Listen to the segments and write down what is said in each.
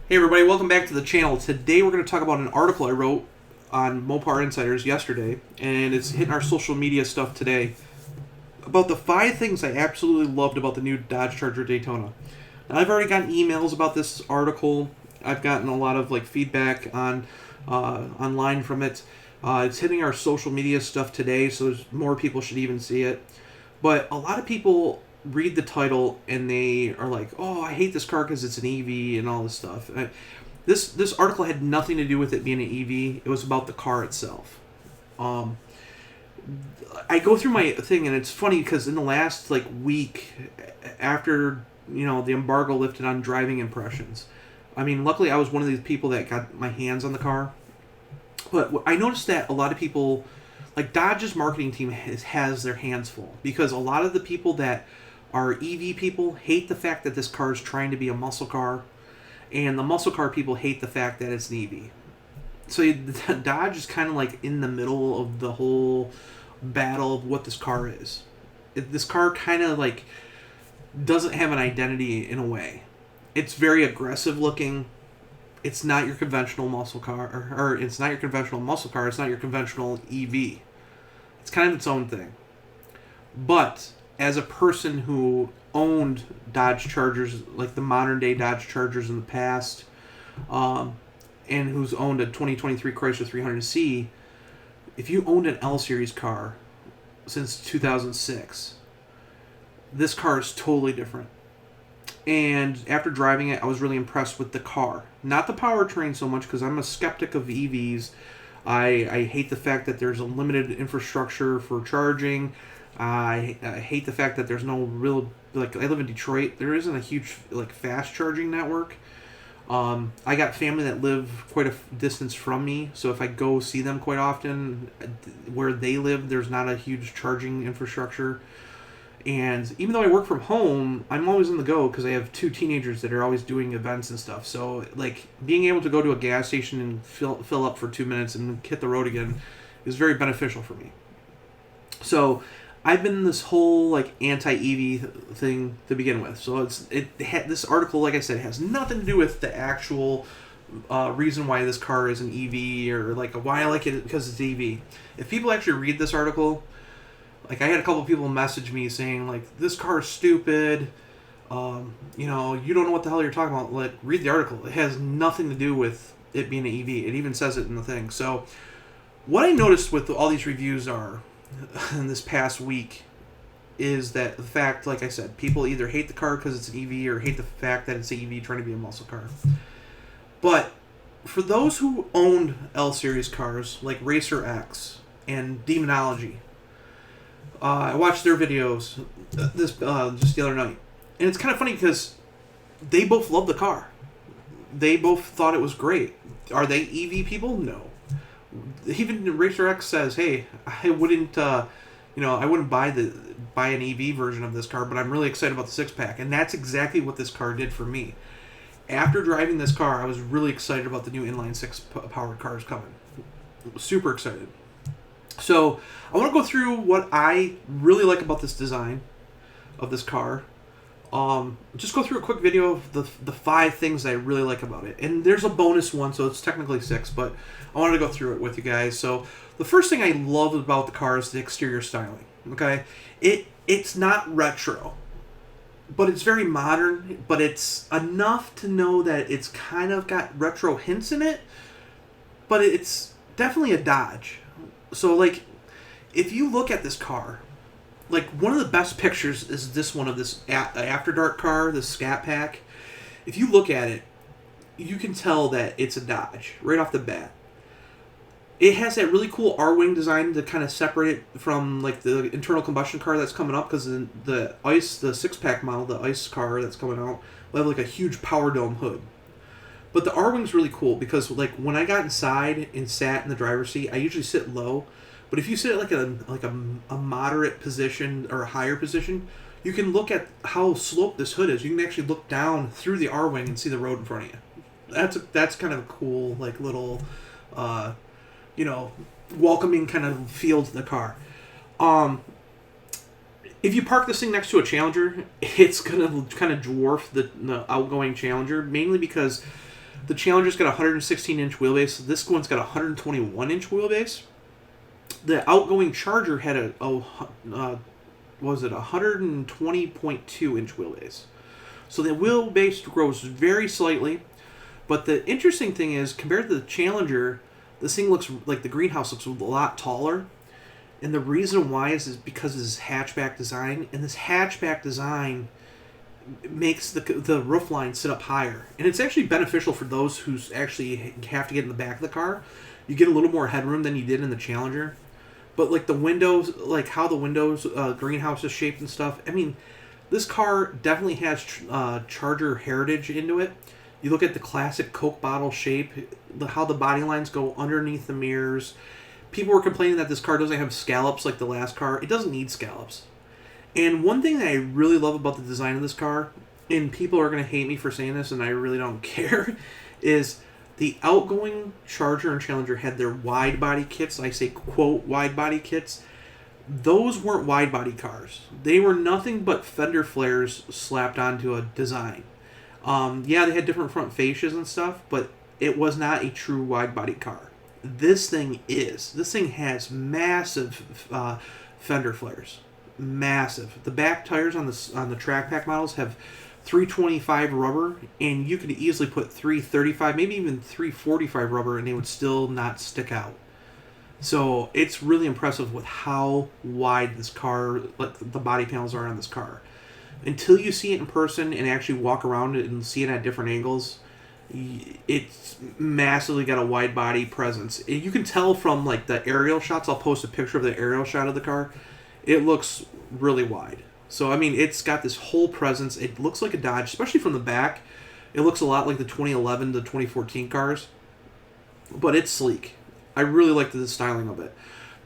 Hey everybody, welcome back to the channel. Today we're going to talk about an article I wrote on Mopar Insiders yesterday, and it's hitting our social media stuff today, about the 5 things I absolutely loved about the new Dodge Charger Daytona. Now, I've already gotten emails about this article. I've gotten a lot of feedback on online from it. It's hitting our social media stuff today, so more people should even see it. But a lot of people read the title and they are like, "Oh, I hate this car because it's an EV and all this stuff." This article had nothing to do with it being an EV. It was about the car itself. I go through my thing, and it's funny because in the last week, after the embargo lifted on driving impressions, I mean, luckily I was one of these people that got my hands on the car. But I noticed that a lot of people, like Dodge's marketing team, has their hands full, because a lot of the people that are EV people hate the fact that this car is trying to be a muscle car, and the muscle car people hate the fact that it's an EV. So Dodge is kind of in the middle of the whole battle of what this car is. This car kind of doesn't have an identity in a way. It's very aggressive looking. It's not your conventional muscle car, or it's not your conventional muscle car. It's not your conventional EV. It's kind of its own thing. But as a person who owned Dodge Chargers, like the modern day Dodge Chargers in the past, and who's owned a 2023 Chrysler 300C, if you owned an L Series car since 2006, this car is totally different. And after driving it, I was really impressed with the car. Not the powertrain so much, because I'm a skeptic of EVs. I hate the fact that there's a limited infrastructure for charging. I hate the fact that there's no real, I live in Detroit. There isn't a huge, fast charging network. I got family that live quite a distance from me, so if I go see them quite often, where they live, there's not a huge charging infrastructure. And even though I work from home, I'm always on the go because I have 2 teenagers that are always doing events and stuff. So, being able to go to a gas station and fill up for 2 minutes and hit the road again is very beneficial for me. So, I've been this whole anti-EV thing to begin with. So this article, like I said, has nothing to do with the actual reason why this car is an EV, or why I like it because it's EV. If people actually read this article, I had a couple of people message me saying this car is stupid. You don't know what the hell you're talking about. Read the article. It has nothing to do with it being an EV. It even says it in the thing. So what I noticed with all these reviews are in this past week is that the fact, like I said, people either hate the car because it's an EV or hate the fact that it's an EV trying to be a muscle car. But for those who owned L Series cars like Racer X and Demonology, I watched their videos just the other night, and it's kind of funny because they both love the car. They both thought it was great. Are they EV people? No. Even Racer X says, "Hey, I wouldn't, I wouldn't buy an EV version of this car, but I'm really excited about the 6-pack." And that's exactly what this car did for me. After driving this car, I was really excited about the new inline 6 powered cars coming. Super excited. So I want to go through what I really like about this design of this car. Just go through a quick video of the 5 things I really like about it. And there's a bonus one, so it's technically 6, but I wanted to go through it with you guys. So the first thing I love about the car is the exterior styling. Okay, it's not retro, but it's very modern. But it's enough to know that it's kind of got retro hints in it, but it's definitely a Dodge. So if you look at this car, one of the best pictures is this one of this After Dark car, this Scat Pack. If you look at it, you can tell that it's a Dodge right off the bat. It has that really cool R-wing design to kind of separate it from the internal combustion car that's coming up, because the 6-pack model, the ICE car that's coming out, will have a huge power dome hood. But the R-wing's really cool because when I got inside and sat in the driver's seat, I usually sit low. But if you sit at a moderate position or a higher position, you can look at how sloped this hood is. You can actually look down through the R-wing and see the road in front of you. That's kind of a cool little welcoming kind of feel to the car. If you park this thing next to a Challenger, it's going to kind of dwarf the outgoing Challenger, mainly because The Challenger's got a 116-inch wheelbase. This one's got a 121-inch wheelbase. The outgoing Charger had a 120.2-inch wheelbase. So the wheelbase grows very slightly. But the interesting thing is, compared to the Challenger, this thing looks like the greenhouse looks a lot taller. And the reason why is because of this hatchback design. And this hatchback design makes the roof line sit up higher. And it's actually beneficial for those who actually have to get in the back of the car. You get a little more headroom than you did in the Challenger. But like the windows, like how the windows, greenhouse is shaped and stuff. I mean, this car definitely has Charger heritage into it. You look at the classic Coke bottle shape, how the body lines go underneath the mirrors. People were complaining that this car doesn't have scallops like the last car. It doesn't need scallops. And one thing that I really love about the design of this car, and people are going to hate me for saying this, and I really don't care, is the outgoing Charger and Challenger had their wide body kits. I say, quote, wide body kits. Those weren't wide body cars. They were nothing but fender flares slapped onto a design. Yeah, they had different front fascias and stuff, but it was not a true wide body car. This thing is. This thing has massive fender flares. Massive. The back tires on the track pack models have 325 rubber, and you could easily put 335, maybe even 345 rubber, and they would still not stick out. So it's really impressive with how wide this car, like the body panels are on this car. Until you see it in person and actually walk around it and see it at different angles, it's massively got a wide body presence. You can tell from like the aerial shots. I'll post a picture of the aerial shot of the car. It looks really wide. So, I mean, it's got this whole presence. It looks like a Dodge, especially from the back. It looks a lot like the 2011 to 2014 cars. But it's sleek. I really like the styling of it.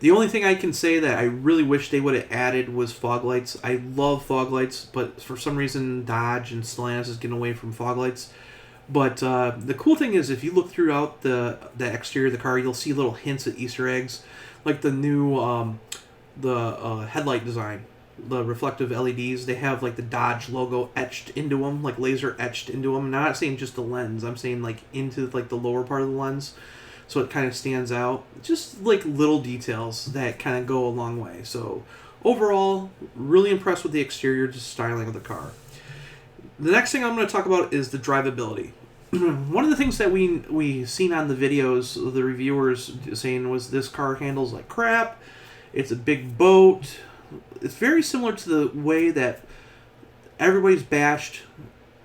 The only thing I can say that I really wish they would have added was fog lights. I love fog lights, but for some reason Dodge and Stellantis is getting away from fog lights. But the cool thing is, if you look throughout the exterior of the car, you'll see little hints at Easter eggs. Like the new headlight design. The reflective LEDs, they have like the Dodge logo etched into them, like laser etched into them. And I'm not saying just the lens, I'm saying like into like the lower part of the lens, so it kind of stands out. Just like little details that kind of go a long way. So overall, really impressed with the exterior styling of the car. The next thing I'm going to talk about is the drivability. One of the things that we seen on the videos, the reviewers saying was this car handles like crap. It's a big boat. It's very similar to the way that everybody's bashed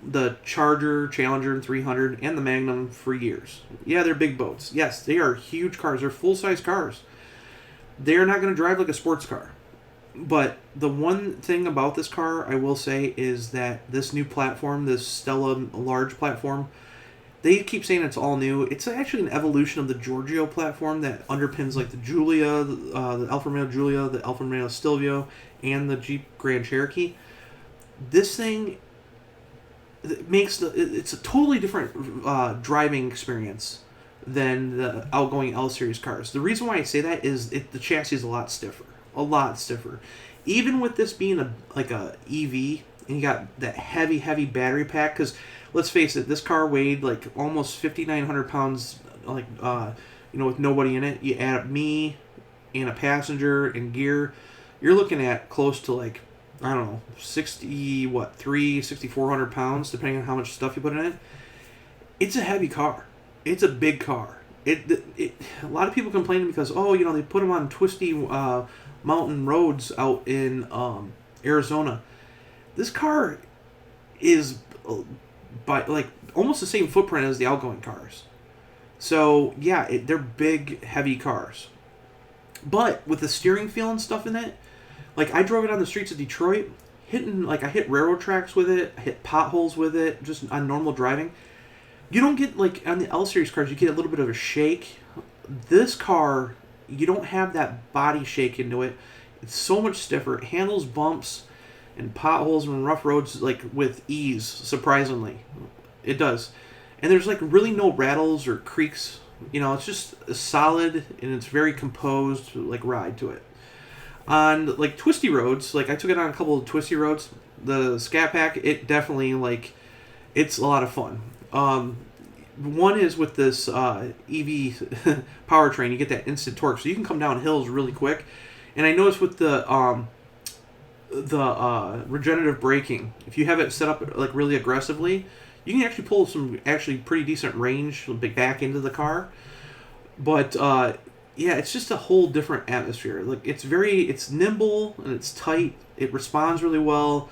the Charger, Challenger, and 300 and the Magnum for years. Yeah, they're big boats. Yes, they are huge cars. They're full-size cars. They're not going to drive like a sports car. But the one thing about this car, I will say, is that this new platform, this Stella large platform, they keep saying it's all new. It's actually an evolution of the Giorgio platform that underpins like the Giulia, the Alfa Romeo Giulia, the Alfa Romeo Stelvio, and the Jeep Grand Cherokee. This thing makes it's a totally different driving experience than the outgoing L Series cars. The reason why I say that is the chassis is a lot stiffer. Even with this being a EV, and you got that heavy battery pack, because let's face it, this car weighed like almost 5,900 pounds, with nobody in it. You add up me and a passenger and gear, you're looking at close to like, I don't know, 6,400 pounds, depending on how much stuff you put in it. It's a heavy car. It's a big car. A lot of people complaining because, they put them on twisty mountain roads out in Arizona. This car is by like almost the same footprint as the outgoing cars. So yeah, they're big, heavy cars. But with the steering feel and stuff in it, like I drove it on the streets of Detroit, I hit railroad tracks with it, I hit potholes with it, just on normal driving. You don't get, like on the L Series cars, you get a little bit of a shake. This car, you don't have that body shake into it. It's so much stiffer. It handles bumps and potholes and rough roads like with ease, surprisingly. It does. And there's like really no rattles or creaks. It's just a solid and it's very composed like ride to it. On like twisty roads, like I took it on a couple of twisty roads, the Scat Pack, it definitely it's a lot of fun. One is with this EV powertrain, you get that instant torque, so you can come down hills really quick. And I noticed with the regenerative braking, if you have it set up like really aggressively, you can actually pull some actually pretty decent range back into the car. But yeah, it's just a whole different atmosphere. Like it's nimble and it's tight. It responds really well.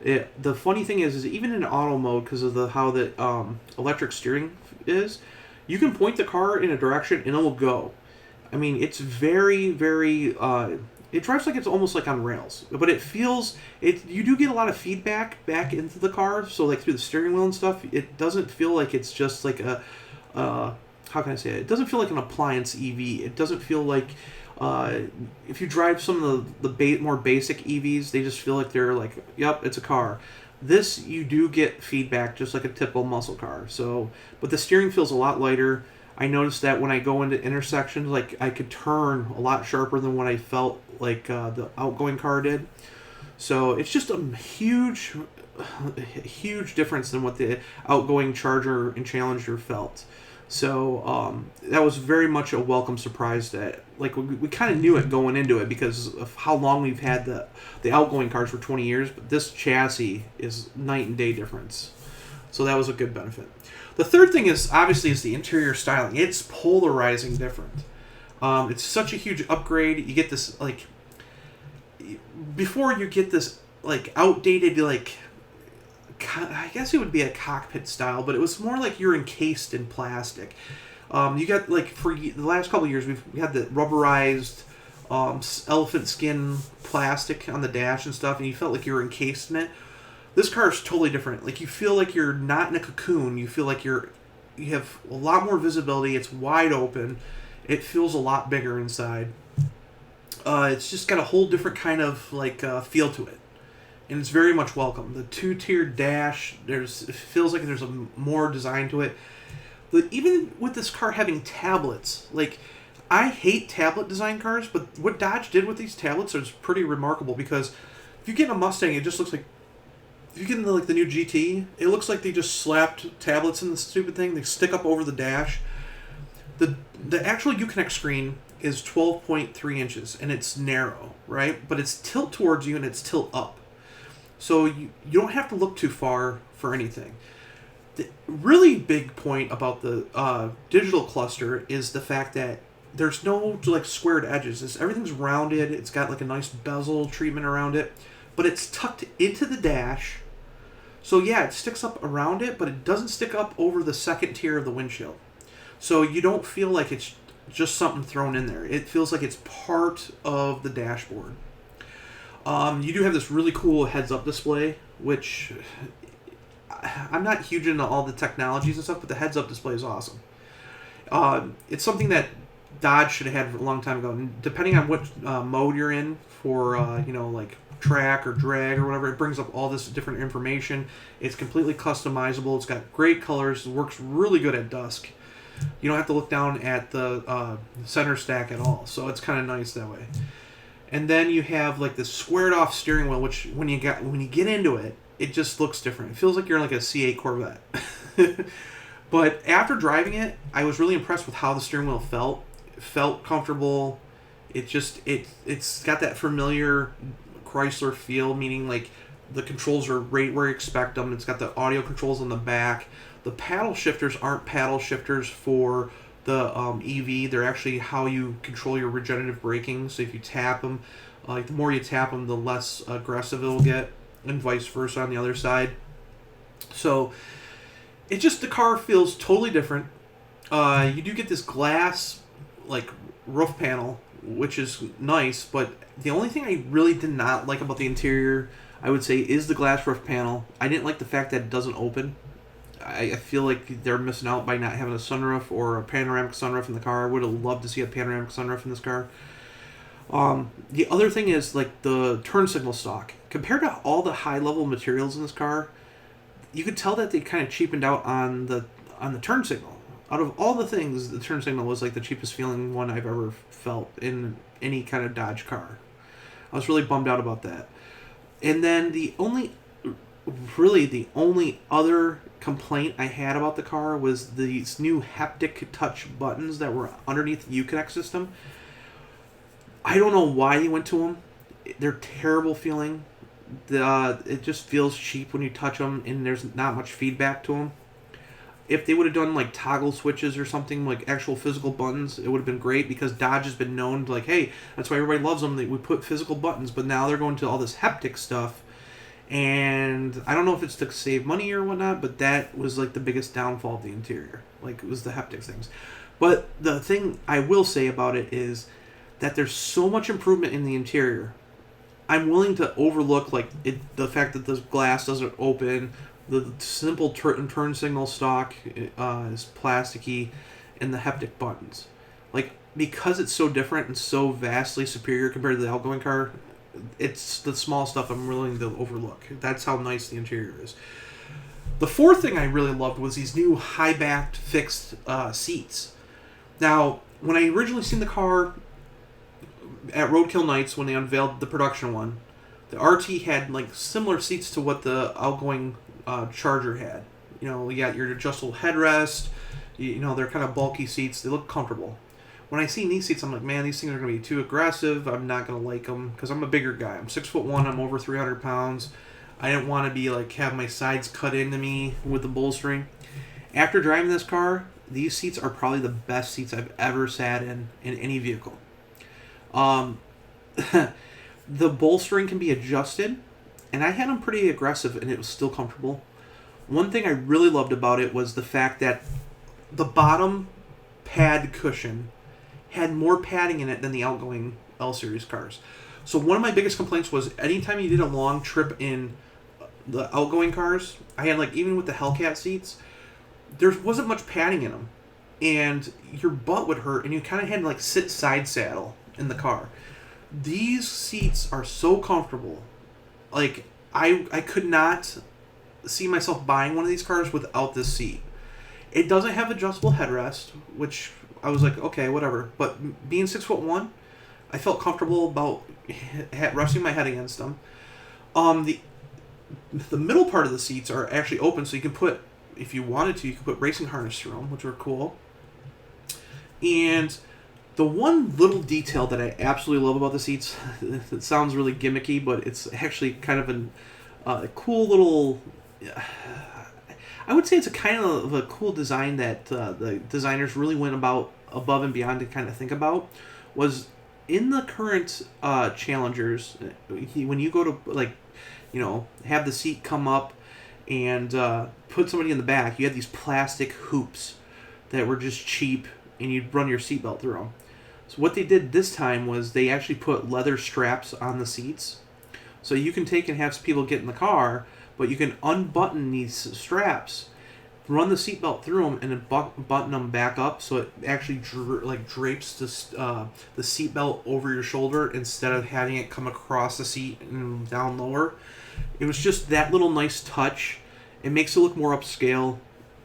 The funny thing is even in auto mode, because of how the electric steering is, you can point the car in a direction and it will go. I mean, it's very, very. It drives like it's almost like on rails, but it feels it. You do get a lot of feedback back into the car, so like through the steering wheel and stuff. It doesn't feel like it's just like a. How can I say it? It doesn't feel like an appliance EV. It doesn't feel like. If you drive some of the more basic EVs, they just feel like they're like, yep, it's a car. This, you do get feedback just like a typical muscle car. So, but the steering feels a lot lighter. I noticed that when I go into intersections, like I could turn a lot sharper than what I felt like the outgoing car did. So it's just a huge difference than what the outgoing Charger and Challenger felt. So that was very much a welcome surprise. That like we kind of knew it going into it because of how long we've had the outgoing cars for 20 years, but this chassis is night and day difference. So that was a good benefit. The third thing is obviously the interior styling. It's polarizing different. It's such a huge upgrade. You get this like before you get this like outdated like. I guess it would be a cockpit style, but it was more like you're encased in plastic. You got like for the last couple of years we had the rubberized elephant skin plastic on the dash and stuff, and you felt like you were encased in it. This car is totally different. Like you feel like you're not in a cocoon. You feel like you have a lot more visibility. It's wide open. It feels a lot bigger inside. It's just got a whole different kind of like feel to it. And it's very much welcome. The two-tiered dash, it feels like there's more design to it. But even with this car having tablets, like, I hate tablet design cars, but what Dodge did with these tablets is pretty remarkable because if you get in a Mustang, it just looks like, if you get into like the new GT, it looks like they just slapped tablets in the stupid thing. They stick up over the dash. The actual Uconnect screen is 12.3 inches, and it's narrow, right? But it's tilt towards you, and it's tilt up. So you don't have to look too far for anything. The really big point about the digital cluster is the fact that there's no like squared edges. Everything's rounded. It's got like a nice bezel treatment around it, but it's tucked into the dash. So yeah, it sticks up around it, but it doesn't stick up over the second tier of the windshield. So you don't feel like it's just something thrown in there. It feels like it's part of the dashboard. You do have this really cool heads-up display, which I'm not huge into all the technologies and stuff, but the heads-up display is awesome. It's something that Dodge should have had a long time ago. And depending on what mode you're in for, like track or drag or whatever, it brings up all this different information. It's completely customizable. It's got great colors. It works really good at dusk. You don't have to look down at the center stack at all, so it's kind of nice that way. And then you have like this squared off steering wheel, which when you get into it, it just looks different. It feels like you're in like a C8 Corvette. But after driving it, I was really impressed with how the steering wheel felt. It felt comfortable. It's got that familiar Chrysler feel, meaning like the controls are right where you expect them. It's got the audio controls on the back. The paddle shifters aren't paddle shifters for the EV. They're actually how you control your regenerative braking. So if you tap them, the more you tap them, the less aggressive it'll get, and vice versa on the other side. So it just, the car feels totally different. You do get this glass like roof panel, which is nice, but the only thing I really did not like about the interior, I would say, is the glass roof panel. I didn't like the fact that it doesn't open. I feel like they're missing out by not having a sunroof or a panoramic sunroof in the car. I would have loved to see a panoramic sunroof in this car. The other thing is like the turn signal stock. Compared to all the high-level materials in this car, you could tell that they kind of cheapened out on the turn signal. Out of all the things, the turn signal was like the cheapest feeling one I've ever felt in any kind of Dodge car. I was really bummed out about that. And then the only really the only other complaint I had about the car was these new haptic touch buttons that were underneath the Uconnect system. I don't know why you went to them. They're terrible feeling. It just feels cheap when you touch them, and there's not much feedback to them. If they would have done like toggle switches or something, like actual physical buttons, it would have been great, because Dodge has been known to, like, hey, that's why everybody loves them. They would put physical buttons, but now they're going to all this haptic stuff. And I don't know if it's to save money or whatnot, but that was like the biggest downfall of the interior. Like, it was the haptic things. But the thing I will say about it is that there's so much improvement in the interior. I'm willing to overlook like the fact that the glass doesn't open, the simple turn signal stock is plasticky, and the haptic buttons. Like, because it's so different and so vastly superior compared to the outgoing car, it's the small stuff I'm willing to overlook. That's how nice the interior is. The fourth thing I really loved was these new high-backed fixed seats. Now, when I originally seen the car at Roadkill Nights, when they unveiled the production one, the RT had like similar seats to what the outgoing Charger had. You know, you got your adjustable headrest. You know, they're kind of bulky seats. They look comfortable. When I seen these seats, I'm like, man, these things are going to be too aggressive. I'm not going to like them, because I'm a bigger guy. I'm 6'1". I'm over 300 pounds. I didn't want to be like have my sides cut into me with the bolstering. After driving this car, these seats are probably the best seats I've ever sat in any vehicle. The bolstering can be adjusted, and I had them pretty aggressive, and it was still comfortable. One thing I really loved about it was the fact that the bottom pad cushion had more padding in it than the outgoing L-Series cars. So one of my biggest complaints was anytime you did a long trip in the outgoing cars, I had like, even with the Hellcat seats, there wasn't much padding in them, and your butt would hurt, and you kind of had to like sit side saddle in the car. These seats are so comfortable. Like, I could not see myself buying one of these cars without this seat. It doesn't have adjustable headrest, which I was like, okay, whatever. But being 6'1", I felt comfortable about resting my head against them. The middle part of the seats are actually open, so you can put, if you wanted to, you could put racing harness through them, which are cool. And the one little detail that I absolutely love about the seats, it sounds really gimmicky, but it's actually kind of a cool little... I would say it's a kind of a cool design that the designers really went about above and beyond to kind of think about, was in the current Challengers, when you go to, like, you know, have the seat come up and put somebody in the back, you had these plastic hoops that were just cheap, and you'd run your seatbelt through them. So what they did this time was they actually put leather straps on the seats. So you can take and have people get in the car, but you can unbutton these straps, run the seatbelt through them, and then button them back up, so it actually drapes the seatbelt over your shoulder instead of having it come across the seat and down lower. It was just that little nice touch. It makes it look more upscale,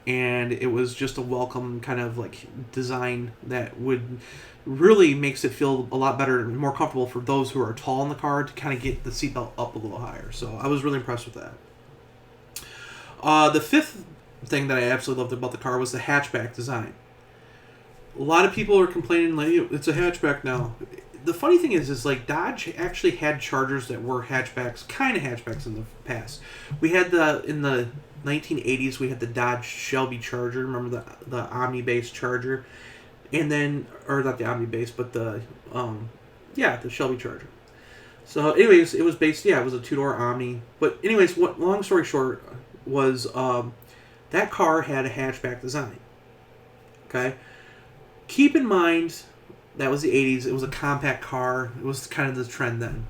and it was just a welcome kind of like design that would really makes it feel a lot better and more comfortable for those who are tall in the car to kind of get the seatbelt up a little higher. So I was really impressed with that. The fifth thing that I absolutely loved about the car was the hatchback design. A lot of people are complaining like, it's a hatchback now. The funny thing is like Dodge actually had Chargers that were hatchbacks, kind of hatchbacks in the past. We had in the 1980s, we had the Dodge Shelby Charger. Remember the Omni-based Charger? And then, or not the Omni-based, but the Shelby Charger. So anyways, it was based, it was a two-door Omni. But anyways, long story short was that car had a hatchback design. Okay? Keep in mind, that was the 80s. It was a compact car. It was kind of the trend then.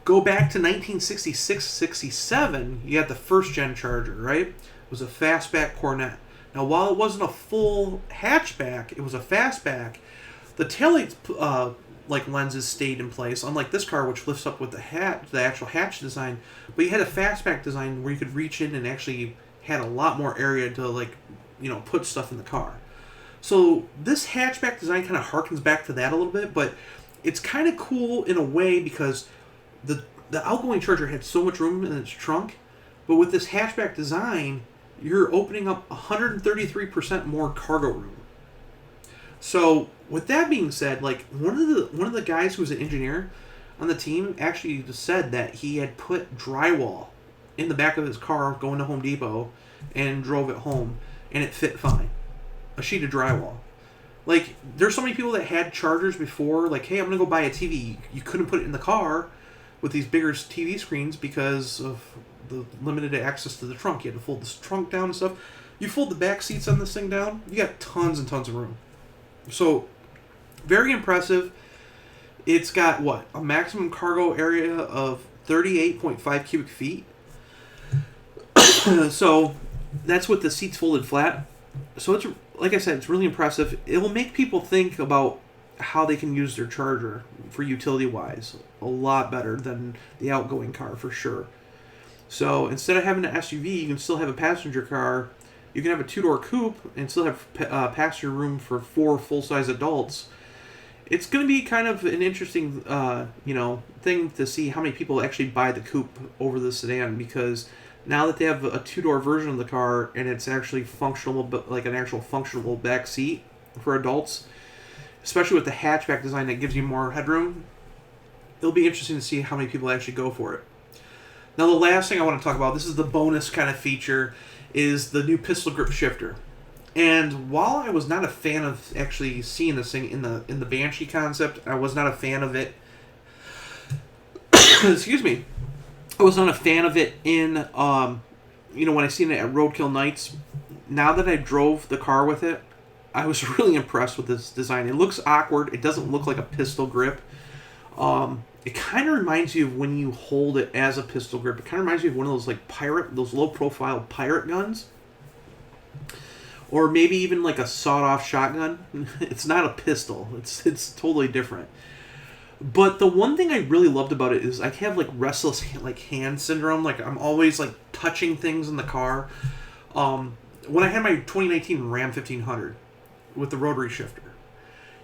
Go back to 1966-67, you had the first-gen Charger, right? It was a fastback Cornet. Now, while it wasn't a full hatchback, it was a fastback. The taillight lenses stayed in place, unlike this car, which lifts up with the actual hatch design. But you had a fastback design where you could reach in and actually had a lot more area to put stuff in the car. So this hatchback design kind of harkens back to that a little bit, but it's kind of cool in a way because the outgoing Charger had so much room in its trunk, But with this hatchback design, you're opening up 133% more cargo room. So with that being said, like one of the guys who was an engineer on the team actually said that he had put drywall in the back of his car going to Home Depot and drove it home, and it fit fine. A sheet of drywall. Like, there's so many people that had Chargers before, like, hey, I'm going to go buy a TV. You couldn't put it in the car with these bigger TV screens because of the limited access to the trunk. You had to fold this trunk down and stuff. You fold the back seats on this thing down, you got tons and tons of room. So, very impressive. It's got, what, a maximum cargo area of 38.5 cubic feet. So, that's with the seats folded flat. So, it's, like I said, it's really impressive. It will make people think about how they can use their Charger for utility-wise a lot better than the outgoing car, for sure. So, instead of having an SUV, you can still have a passenger car. You can have a two-door coupe and still have passenger room for 4 full-size adults. It's going to be kind of an interesting, thing to see how many people actually buy the coupe over the sedan, because now that they have a 2-door version of the car and it's actually functional, but like an actual functional back seat for adults, especially with the hatchback design that gives you more headroom, it'll be interesting to see how many people actually go for it. Now, the last thing I want to talk about, this is the bonus kind of feature, is the new pistol grip shifter. And while I was not a fan of actually seeing this thing in the Banshee concept, I was not a fan of it. Excuse me. I was not a fan of it in, when I seen it at Roadkill Nights. Now that I drove the car with it, I was really impressed with this design. It looks awkward. It doesn't look like a pistol grip. It kind of reminds you of when you hold it as a pistol grip. It kind of reminds you of one of those those low-profile pirate guns. Or maybe even like a sawed-off shotgun. It's not a pistol. It's totally different. But the one thing I really loved about it is I have restless hand syndrome. Like, I'm always touching things in the car. When I had my 2019 Ram 1500 with the rotary shifter,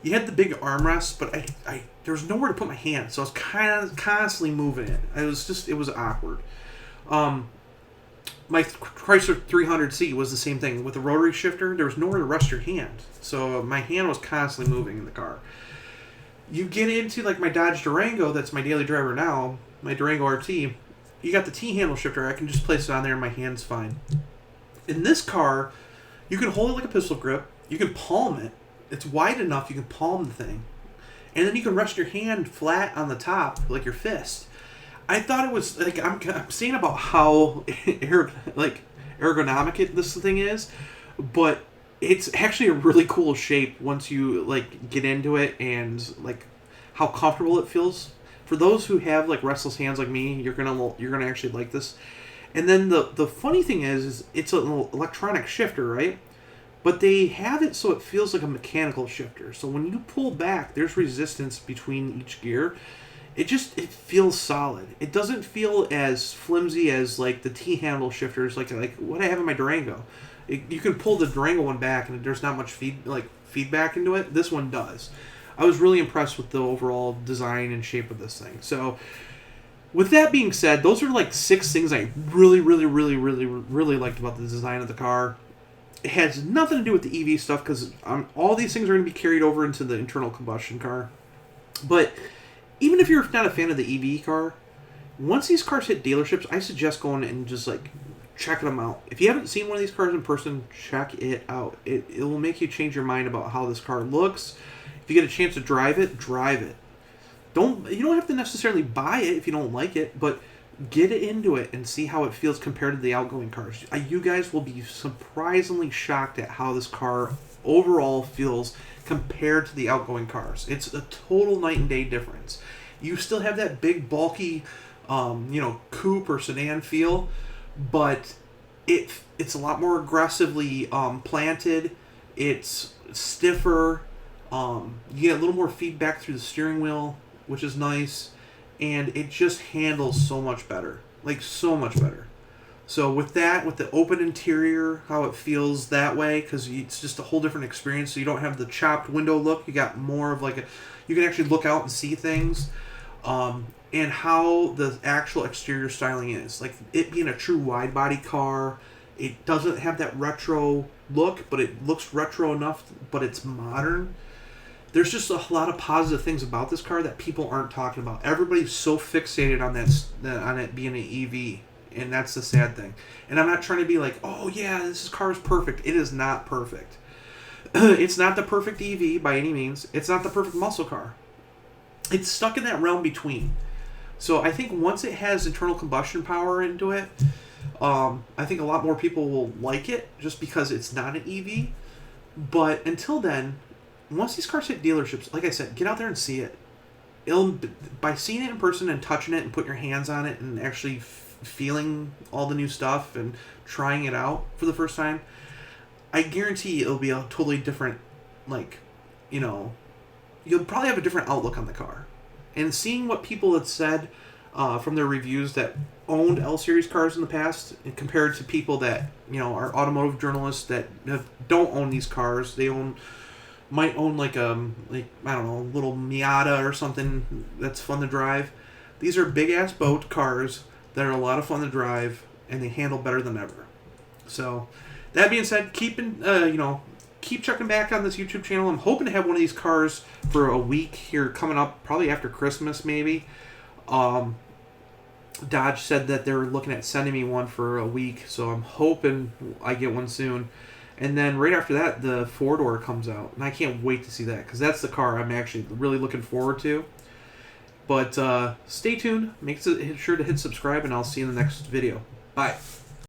you had the big armrest, but I there was nowhere to put my hand, so I was kind of constantly moving it. It was awkward. My Chrysler 300C was the same thing. With the rotary shifter, there was nowhere to rest your hand. So my hand was constantly moving in the car. You get into my Dodge Durango, that's my daily driver now, my Durango RT, you got the T-handle shifter. I can just place it on there and my hand's fine. In this car, you can hold it like a pistol grip. You can palm it. It's wide enough you can palm the thing. And then you can rest your hand flat on the top, like your fist. I thought it was, I'm saying about how ergonomic this thing is, but it's actually a really cool shape once you, get into it and, how comfortable it feels. For those who have, restless hands like me, you're gonna actually like this. And then the funny thing is it's an electronic shifter, right? But they have it so it feels like a mechanical shifter. So when you pull back, there's resistance between each gear. It feels solid. It doesn't feel as flimsy as the T-handle shifters, like what I have in my Durango. You can pull the Durango one back and there's not much feedback into it. This one does. I was really impressed with the overall design and shape of this thing. So, with that being said, those are 6 things I really, really, really, really, really liked about the design of the car. It has nothing to do with the EV stuff because all these things are going to be carried over into the internal combustion car. But even if you're not a fan of the EV car, once these cars hit dealerships, I suggest going and just checking them out. If you haven't seen one of these cars in person, check it out. It will make you change your mind about how this car looks. If you get a chance to drive it, drive it. You don't have to necessarily buy it if you don't like it, but get into it and see how it feels compared to the outgoing cars. You guys will be surprisingly shocked at how this car overall feels compared to the outgoing cars. It's a total night and day difference. You still have that big, bulky, coupe or sedan feel, but it's a lot more aggressively planted. It's stiffer. You get a little more feedback through the steering wheel, which is nice, and it just handles so much better. So much better. So with the open interior, how it feels that way, because it's just a whole different experience. So you don't have the chopped window look. You got more of you can actually look out and see things. and how the actual exterior styling is. Like, it being a true wide body car, it doesn't have that retro look, but it looks retro enough, but it's modern. There's just a lot of positive things about this car that people aren't talking about. Everybody's so fixated on on it being an EV, and that's the sad thing. And I'm not trying to be like, oh yeah, this car is perfect. It is not perfect. It's not the perfect EV by any means. It's not the perfect muscle car. It's stuck in that realm between. So I think once it has internal combustion power into it, I think a lot more people will like it just because it's not an EV. But until then, once these cars hit dealerships, like I said, get out there and see it. By seeing it in person and touching it and putting your hands on it and actually feeling all the new stuff and trying it out for the first time, I guarantee it'll be a totally different, like, you know, you'll probably have a different outlook on the car. And seeing what people had said from their reviews that owned L-Series cars in the past, and compared to people that, you know, are automotive journalists that don't own these cars, they might own like I don't know, a little Miata or something that's fun to drive. These are big ass boat cars that are a lot of fun to drive, and they handle better than ever. So that being said, keep checking back on this YouTube channel. I'm hoping to have one of these cars for a week here coming up, probably after Christmas maybe. Dodge said that they're looking at sending me one for a week, so I'm hoping I get one soon. And then right after that, the 4-door comes out, and I can't wait to see that, because that's the car I'm actually really looking forward to. But stay tuned, make sure to hit subscribe, and I'll see you in the next video. Bye.